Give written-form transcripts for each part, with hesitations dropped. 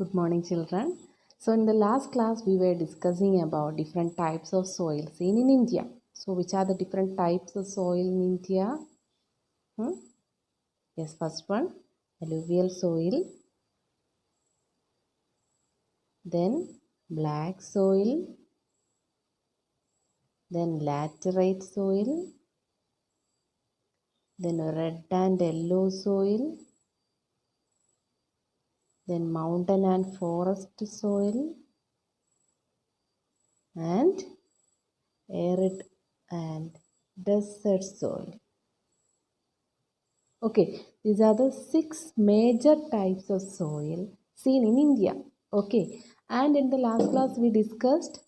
Good morning, children. So, in the last class, we were discussing about different types of soil seen in India. So, which are the different types of soil in India? Hmm? Yes, first one, alluvial soil, then black soil, then laterite soil, then red and yellow soil, then mountain and forest soil, and arid and desert soil. Okay, these are the six major types of soil seen in India. Okay, and in the last class we discussed,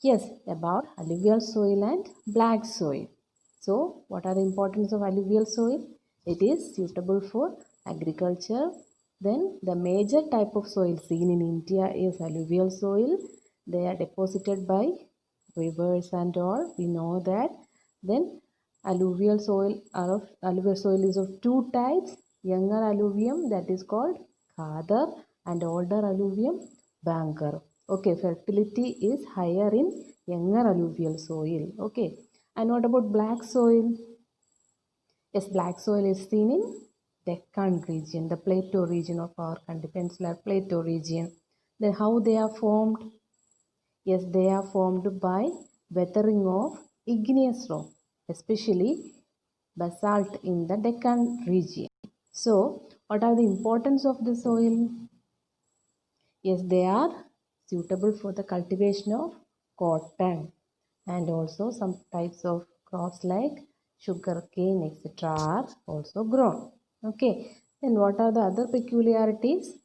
yes, about alluvial soil and black soil. So, what are the importance of alluvial soil? It is suitable for agriculture. Then, the major type of soil seen in India is alluvial soil. They are deposited by rivers and all. We know that. Then, alluvial soil is of two types. Younger alluvium, that is called Khadar, and older alluvium, Bangar. Okay, fertility is higher in younger alluvial soil. Okay, and what about black soil? Yes, black soil is seen in Deccan region, the plateau region of our country, peninsular plateau region. Then how they are formed? Yes, they are formed by weathering of igneous rock, especially basalt in the Deccan region. So, what are the importance of the soil? Yes, they are suitable for the cultivation of cotton and also some types of crops like sugarcane, etc. are also grown. Okay, then what are the other peculiarities?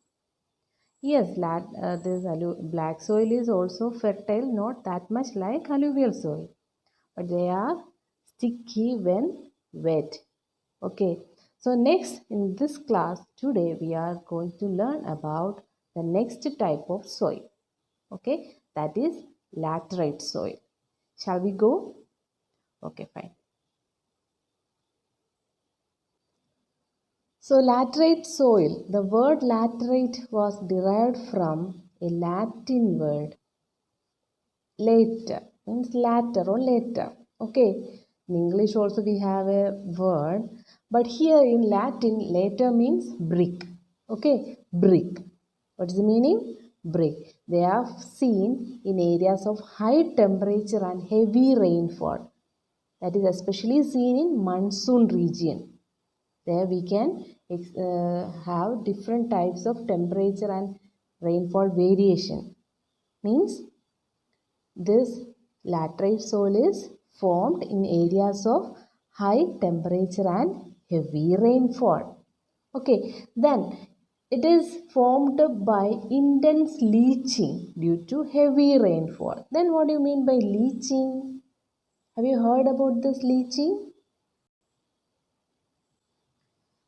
Yes, black soil is also fertile, not that much like alluvial soil, but they are sticky when wet. Okay, so next in this class today we are going to learn about the next type of soil. Okay, that is laterite soil. Shall we go? Okay, fine. So laterite soil, the word laterite was derived from a Latin word later, means latter or later. Okay, in English also we have a word, but here in Latin later means brick. Okay, brick. What is the meaning? Brick. They are seen in areas of high temperature and heavy rainfall. That is especially seen in monsoon region. There we can have different types of temperature and rainfall variation. Means this laterite soil is formed in areas of high temperature and heavy rainfall. Okay, then it is formed by intense leaching due to heavy rainfall. Then what do you mean by leaching? Have you heard about this leaching?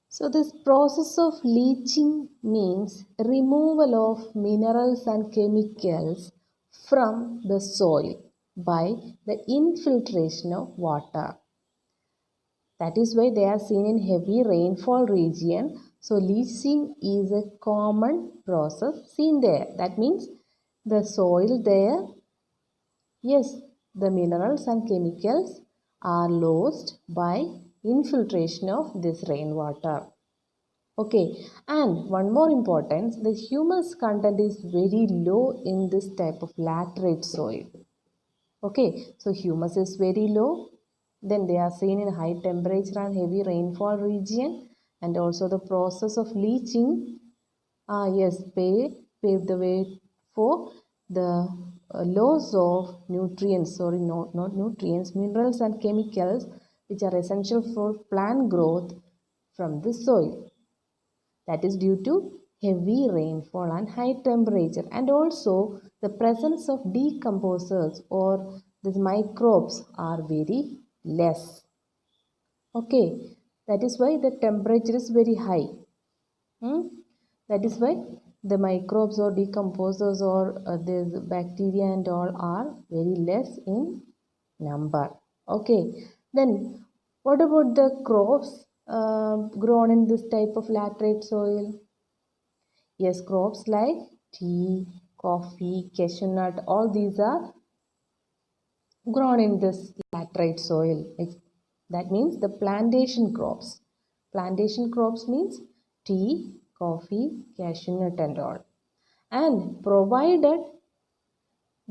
So this process of leaching means removal of minerals and chemicals from the soil by the infiltration of water. That is why they are seen in heavy rainfall region. So leaching is a common process seen there. That means the soil there, yes, the minerals and chemicals are lost by infiltration of this rainwater. Okay, and one more importance, the humus content is very low in this type of laterite soil. Okay, so humus is very low. Then they are seen in high temperature and heavy rainfall region, and also the process of leaching, yes, pave the way for the loss of nutrients, sorry, not nutrients, minerals and chemicals which are essential for plant growth from the soil. That is due to heavy rainfall and high temperature, and also the presence of decomposers or these microbes are very less. Okay, that is why the temperature is very high. That is why the microbes or decomposers or the bacteria and all are very less in number. Okay, then what about the crops grown in this type of laterite soil? Yes, crops like tea, coffee, cashew nut, all these are grown in this laterite soil. That means the plantation crops. Plantation crops means tea, coffee, cashew nut and all. And provided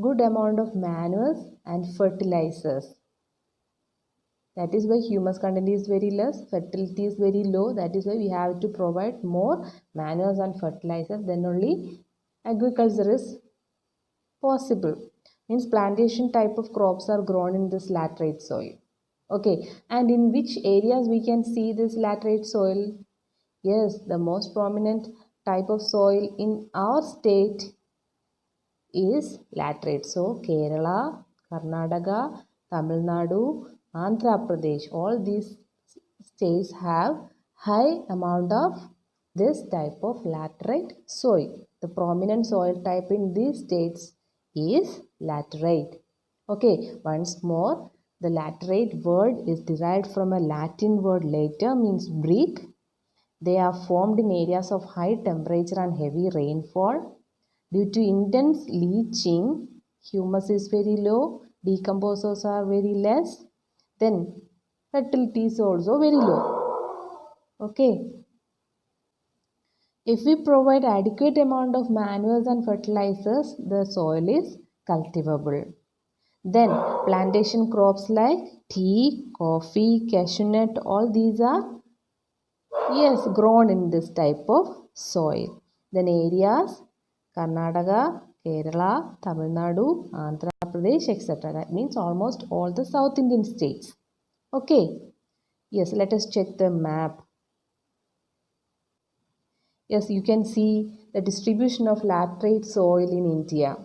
good amount of manures and fertilizers. That is why humus content is very less, fertility is very low. That is why we have to provide more manures and fertilizers. Then only agriculture is possible. Means plantation type of crops are grown in this laterite soil. Okay, and in which areas we can see this laterite soil? Yes, the most prominent type of soil in our state is laterite. So Kerala, Karnataka, Tamil Nadu, Andhra Pradesh, all these states have high amount of this type of laterite soil. The prominent soil type in these states is laterite. Okay, once more, the laterite word is derived from a Latin word later, means brick. They are formed in areas of high temperature and heavy rainfall. Due to intense leaching, humus is very low, decomposers are very less, then fertility is also very low. Okay. If we provide adequate amount of manures and fertilizers, the soil is cultivable. Then plantation crops like tea, coffee, cashew nut, all these are yes grown in this type of soil. Then areas Karnataka, Kerala, Tamil Nadu, Andhra Pradesh, etc. That means almost all the South Indian states. Okay. Yes, let us check the map. Yes, you can see the distribution of laterite soil in India.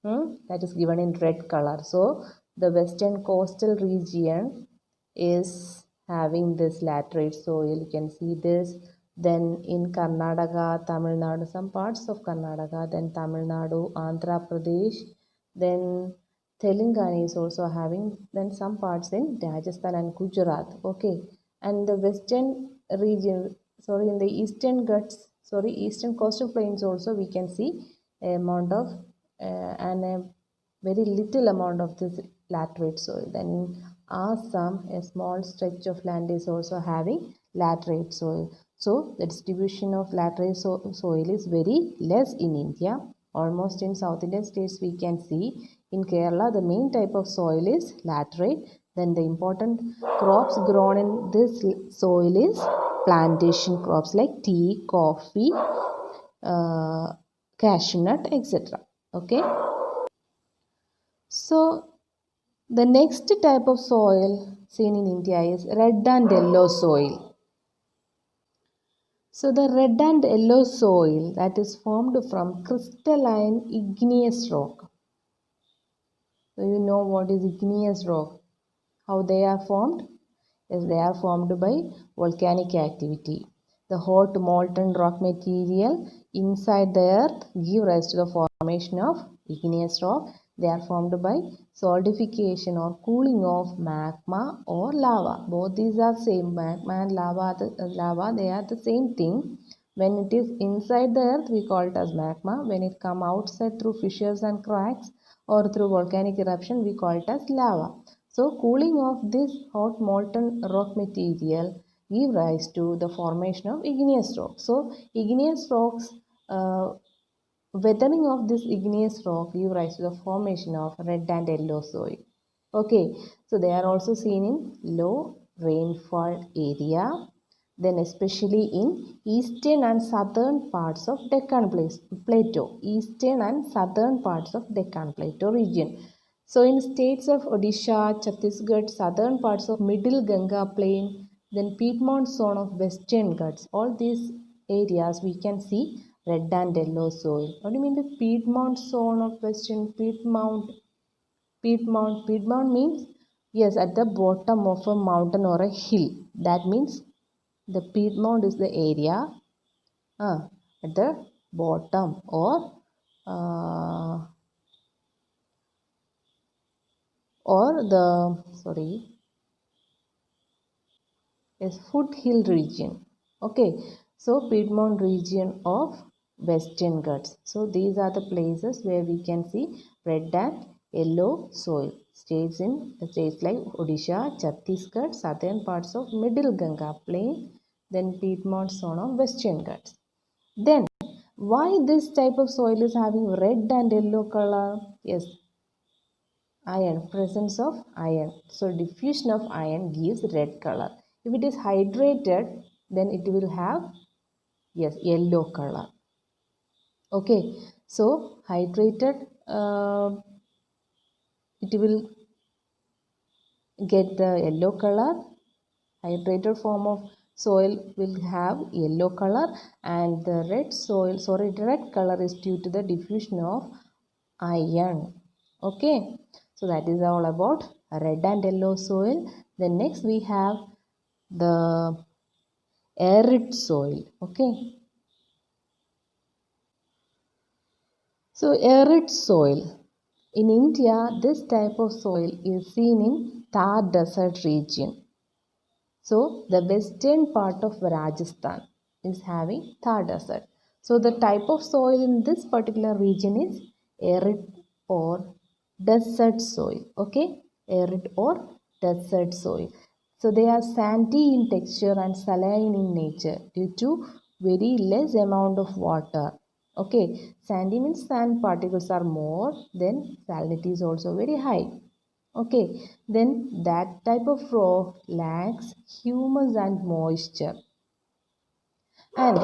That is given in red color. So, the western coastal region is having this laterite soil. You can see this. Then in Karnataka, Tamil Nadu, some parts of Karnataka, then Tamil Nadu, Andhra Pradesh, then Telangana is also having, then some parts in Rajasthan and Gujarat. Okay, and the western region, sorry, in the eastern Ghats, sorry, eastern coastal plains also we can see a amount of and a very little amount of this laterite soil. Then in Assam, a small stretch of land is also having laterite soil. So the distribution of laterite soil is very less in India. Almost in South Indian states we can see. In Kerala, the main type of soil is laterite. Then the important crops grown in this soil is plantation crops like tea, coffee, cashew nut, etc. Okay. So the next type of soil seen in India is red and yellow soil. So the red and yellow soil that is formed from crystalline igneous rock. So you know what is igneous rock? How they are formed? Yes, they are formed by volcanic activity. The hot molten rock material inside the earth give rise to the formation of igneous rock. They are formed by solidification or cooling of magma or lava. Both these are same. Magma and lava, they are the same thing. When it is inside the earth, we call it as magma. When it come outside through fissures and cracks or through volcanic eruption, we call it as lava. So cooling of this hot molten rock material give rise to the formation of igneous rock. So igneous rocks, weathering of this igneous rock give rise to the formation of red and yellow soil. Okay, so they are also seen in low rainfall area, then especially in eastern and southern parts of Deccan Plateau, eastern and southern parts of Deccan Plateau region. So in states of Odisha, Chhattisgarh, southern parts of Middle Ganga Plain, then Piedmont zone of Western Ghats, all these areas we can see red and yellow soil. What do you mean the Piedmont zone of Western Piedmont means yes, at the bottom of a mountain or a hill. That means the Piedmont is the area at the bottom uh, or the sorry is foothill region. Okay, so Piedmont region of Western Ghats. So these are the places where we can see red and yellow soil. States like Odisha, Chhattisgarh, southern parts of Middle Ganga Plain, then Piedmont zone of Western Ghats. Then why this type of soil is having red and yellow color? Yes, iron, presence of iron. So diffusion of iron gives red color. If it is hydrated, then it will have, yes, yellow color. Okay, so hydrated, it will get the yellow color. Hydrated form of soil will have yellow color, and the red color is due to the diffusion of iron. Okay, so that is all about red and yellow soil. Then next we have the arid soil. Okay, so arid soil. In India, this type of soil is seen in Thar desert region. So the western part of Rajasthan is having Thar desert. So the type of soil in this particular region is arid or desert soil. Okay, arid or desert soil. So they are sandy in texture and saline in nature due to very less amount of water. Okay, sandy means sand particles are more, then salinity is also very high. Okay, then that type of rock lacks humus and moisture. And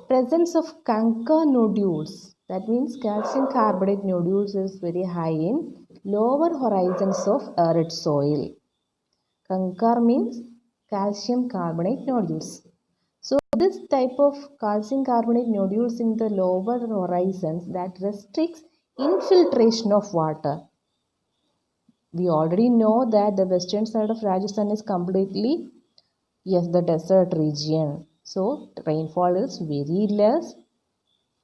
presence of canker nodules, that means calcium carbonate nodules, is very high in lower horizons of arid soil. Canker means calcium carbonate nodules. So this type of calcium carbonate nodules in the lower horizons that restricts infiltration of water. We already know that the western side of Rajasthan is completely, yes, the desert region. So rainfall is very less,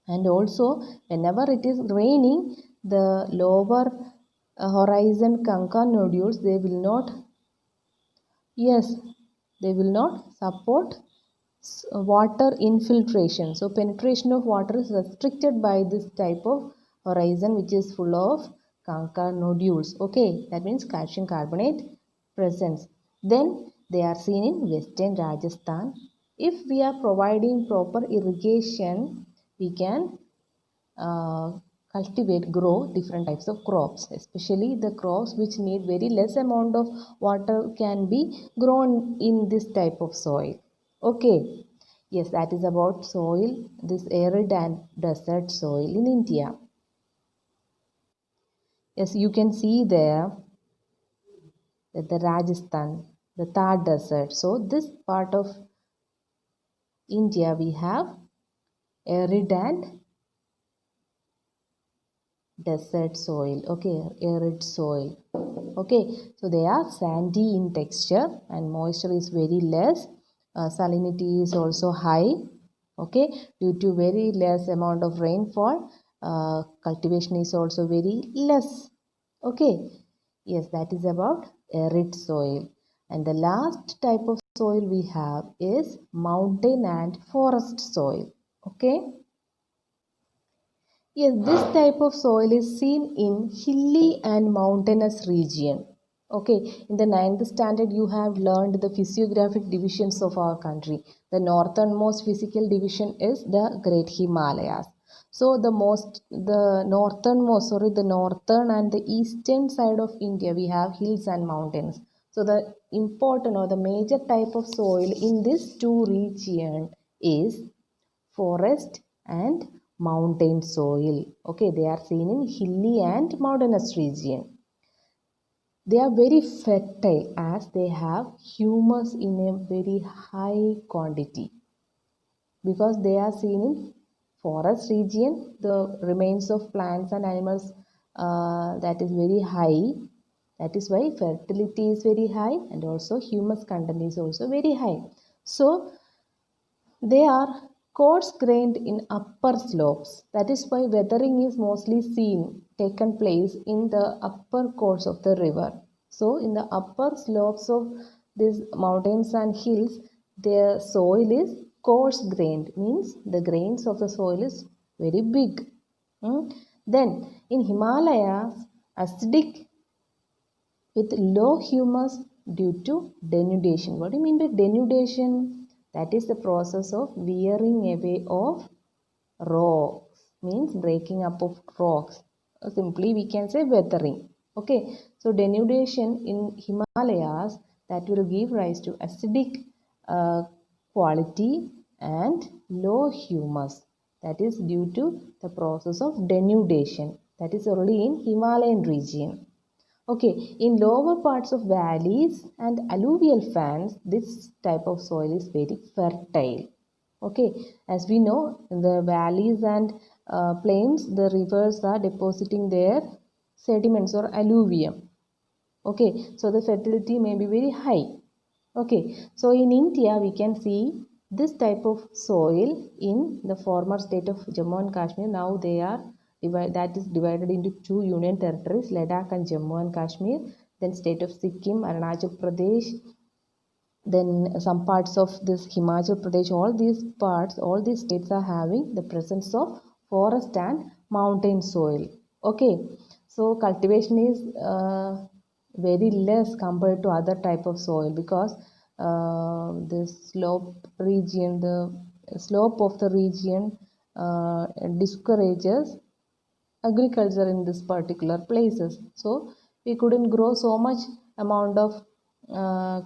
and also whenever it is raining, the lower horizon canker nodules, they will not, yes, they will not support water infiltration. So penetration of water is restricted by this type of horizon which is full of canker nodules. Okay, that means calcium carbonate presence. Then they are seen in western Rajasthan. If we are providing proper irrigation, we can grow different types of crops, especially the crops which need very less amount of water can be grown in this type of soil. Okay, yes, that is about soil, this arid and desert soil in India. Yes, you can see there that the Rajasthan, the Thar desert. So this part of India we have arid and desert soil. Okay, arid soil. Okay, so they are sandy in texture and moisture is very less. Salinity is also high. Okay, due to very less amount of rainfall, cultivation is also very less. Okay, yes, that is about arid soil. And the last type of soil we have is mountain and forest soil. Okay. Yes, this type of soil is seen in hilly and mountainous region. Okay, in the ninth standard you have learned the physiographic divisions of our country. The northernmost physical division is the Great Himalayas. So the northern and the eastern side of India we have hills and mountains. So the important or the major type of soil in these two regions is forest and mountain soil. Okay, they are seen in hilly and mountainous region. They are very fertile as they have humus in a very high quantity. Because they are seen in forest region, the remains of plants and animals that is very high. That is why fertility is very high and also humus content is also very high. So they are coarse grained in upper slopes. That is why weathering is mostly taken place in the upper course of the river. So in the upper slopes of these mountains and hills, their soil is coarse grained, means the grains of the soil is very big. Then in Himalayas, acidic with low humus due to denudation. What do you mean by denudation? That is the process of wearing away of rocks, means breaking up of rocks. Simply we can say weathering. Okay, so denudation in Himalayas, that will give rise to acidic quality and low humus. That is due to the process of denudation. That is only in Himalayan region. Okay, in lower parts of valleys and alluvial fans, this type of soil is very fertile. Okay, as we know, in the valleys and plains, the rivers are depositing their sediments or alluvium. Okay, so the fertility may be very high. Okay, so in India, we can see this type of soil in the former state of Jammu and Kashmir. Now they are that is divided into two union territories, Ladakh and Jammu and Kashmir. Then state of Sikkim, Arunachal Pradesh, then some parts of this Himachal Pradesh, all these states are having the presence of forest and mountain soil. Okay, so cultivation is very less compared to other type of soil because the slope of the region discourages agriculture in this particular places. So we couldn't grow so much amount of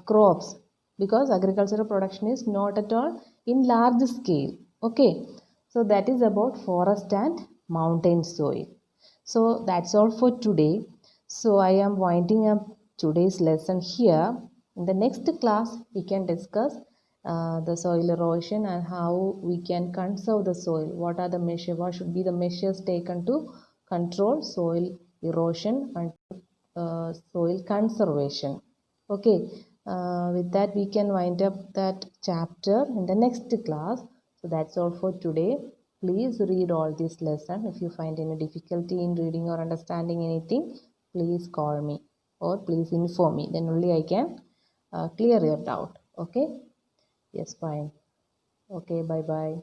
crops because agricultural production is not at all in large scale. Okay, so that is about forest and mountain soil. So that's all for today. So I am winding up today's lesson here. In the next class, we can discuss the soil erosion and how we can conserve the soil. What are the measures? What should be the measures taken to control soil erosion and soil conservation? Okay. With that, we can wind up that chapter in the next class. So that's all for today. Please read all this lesson. If you find any difficulty in reading or understanding anything, please call me or please inform me. Then only I can clear your doubt. Okay. Yes, fine. Okay, bye bye.